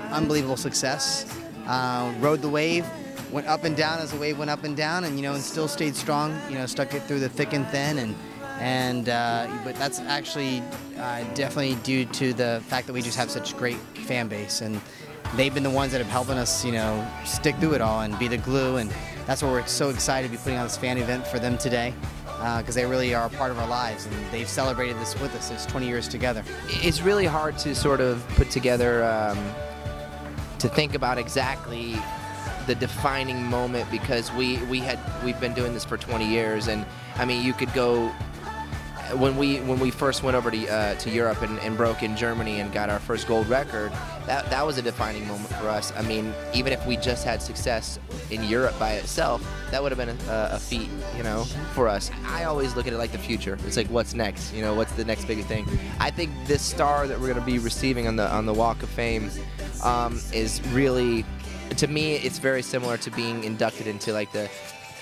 Unbelievable success. Rode the wave, went up and down as the wave went up and down, and and still stayed strong. Stuck it through the thick and thin, but that's actually definitely due to the fact that we just have such great fan base, and they've been the ones that have helping us, stick through it all and be the glue, and that's why we're so excited to be putting on this fan event for them today. Because they really are a part of our lives, and they've celebrated this with us. It's 20 years together. It's really hard to sort of put together, to think about exactly the defining moment, because we've been doing this for 20 years, and I mean, you could go when we first went over to Europe and broke in Germany and got our first gold record. That was a defining moment for us. I mean, even if we just had success in Europe by itself, that would have been a feat, for us. I always look at it like the future. It's like, what's next? What's the next big thing? I think this star that we're going to be receiving on the Walk of Fame is really, to me, it's very similar to being inducted into like the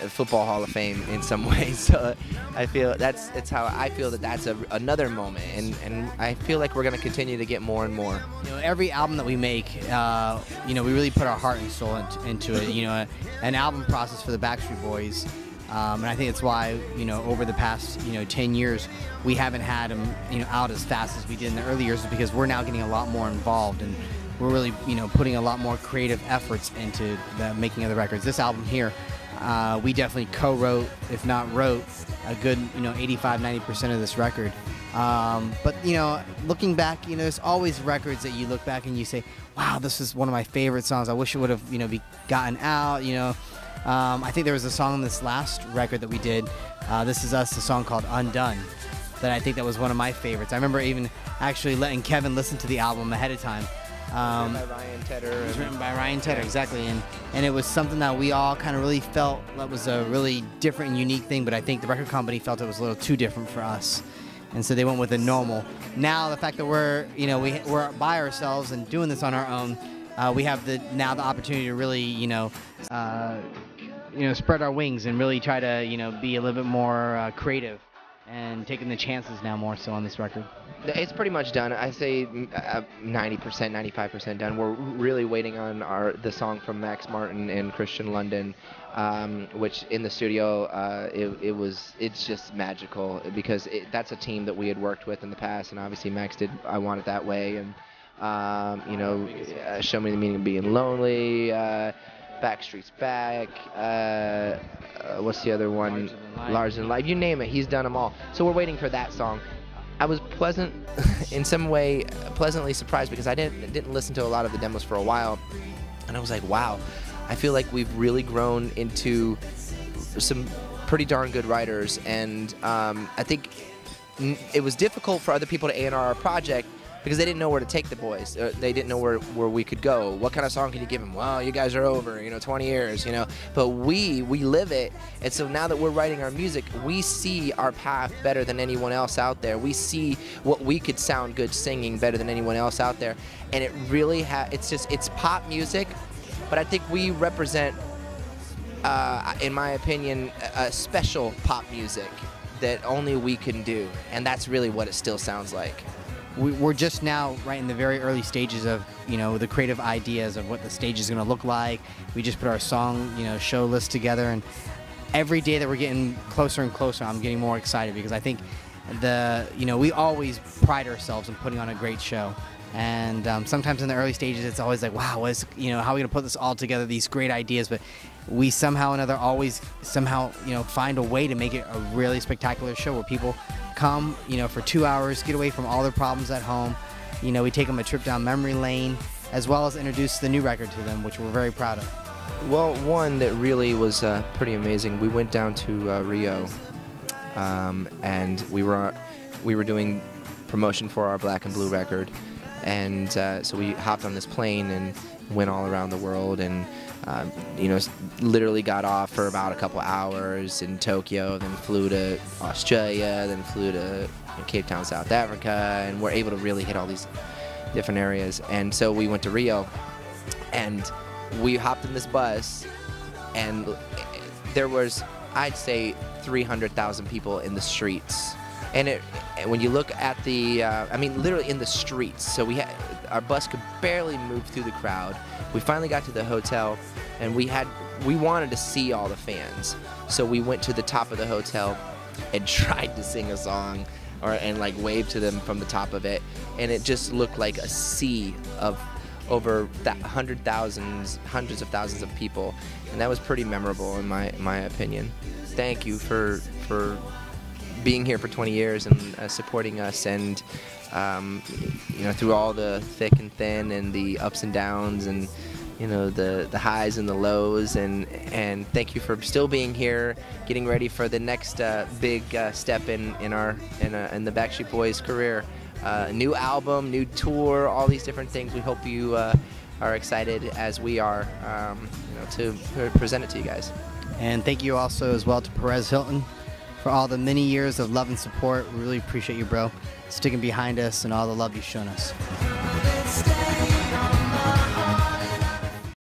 Football Hall of Fame in some ways. So I feel it's how I feel that's another moment, and I feel like we're going to continue to get more and more. Every album that we make, we really put our heart and soul into it. An album process for the Backstreet Boys, and I think it's why over the past 10 years we haven't had them out as fast as we did in the early years, because we're now getting a lot more involved, and we're really putting a lot more creative efforts into the making of the records. This album here, we definitely co-wrote, if not wrote, a good 85–90% of this record. But looking back, there's always records that you look back and you say, wow, this is one of my favorite songs. I wish it would have be gotten out. I think there was a song on this last record that we did, This Is Us, a song called Undone, that I think that was one of my favorites. I remember even actually letting Kevin listen to the album ahead of time. Written by Ryan Tedder. It was written by Ryan Tedder, exactly, and it was something that we all kind of really felt that was a really different and unique thing, but I think the record company felt it was a little too different for us, and so they went with the normal. Now the fact that we're we're by ourselves and doing this on our own, we have the opportunity to really spread our wings and really try to be a little bit more creative, and taking the chances now more so on this record. It's pretty much done. I say 90%, 95% done. We're really waiting on the song from Max Martin and Christian London, which in the studio it's just magical, because that's a team that we had worked with in the past, and obviously Max did I Want It That Way, and Show Me the Meaning of Being Lonely, Backstreet's Back, what's the other one? Larger Than Life. You name it, he's done them all. So we're waiting for that song. I was in some way pleasantly surprised, because I didn't listen to a lot of the demos for a while, and I was like, wow, I feel like we've really grown into some pretty darn good writers, and I think it was difficult for other people to A&R our project, because they didn't know where to take the boys. They didn't know where we could go. What kind of song can you give them? Well, you guys are over, 20 years, But we live it, and so now that we're writing our music, we see our path better than anyone else out there. We see what we could sound good singing better than anyone else out there, and it really it's pop music, but I think we represent, in my opinion, a special pop music that only we can do, and that's really what it still sounds like. We're just now right in the very early stages of the creative ideas of what the stage is going to look like. We just put our song show list together, and every day that we're getting closer and closer, I'm getting more excited, because I think we always pride ourselves in putting on a great show, and sometimes in the early stages it's always like, wow, how are we going to put this all together, these great ideas, but we somehow or another always find a way to make it a really spectacular show where people come, for 2 hours, get away from all their problems at home. We take them a trip down memory lane, as well as introduce the new record to them, which we're very proud of. Well, one that really was pretty amazing, we went down to Rio, and we were doing promotion for our Black and Blue record, And so we hopped on this plane and went all around the world, and literally got off for about a couple hours in Tokyo, then flew to Australia, then flew to Cape Town, South Africa, and we're able to really hit all these different areas. And so we went to Rio, and we hopped in this bus, and there was, I'd say, 300,000 people in the streets. And when you look at the, literally in the streets. So our bus could barely move through the crowd. We finally got to the hotel, and we wanted to see all the fans. So we went to the top of the hotel and tried to sing a song, and like wave to them from the top of it. And it just looked like a sea of over hundreds of thousands of people, and that was pretty memorable in my opinion. Thank you for being here for 20 years and supporting us, and through all the thick and thin and the ups and downs, and the highs and the lows, and thank you for still being here, getting ready for the next big step in the Backstreet Boys career. New album, new tour, all these different things. We hope you are excited as we are to present it to you guys. And thank you also as well to Perez Hilton for all the many years of love and support. We really appreciate you, bro, sticking behind us and all the love you've shown us.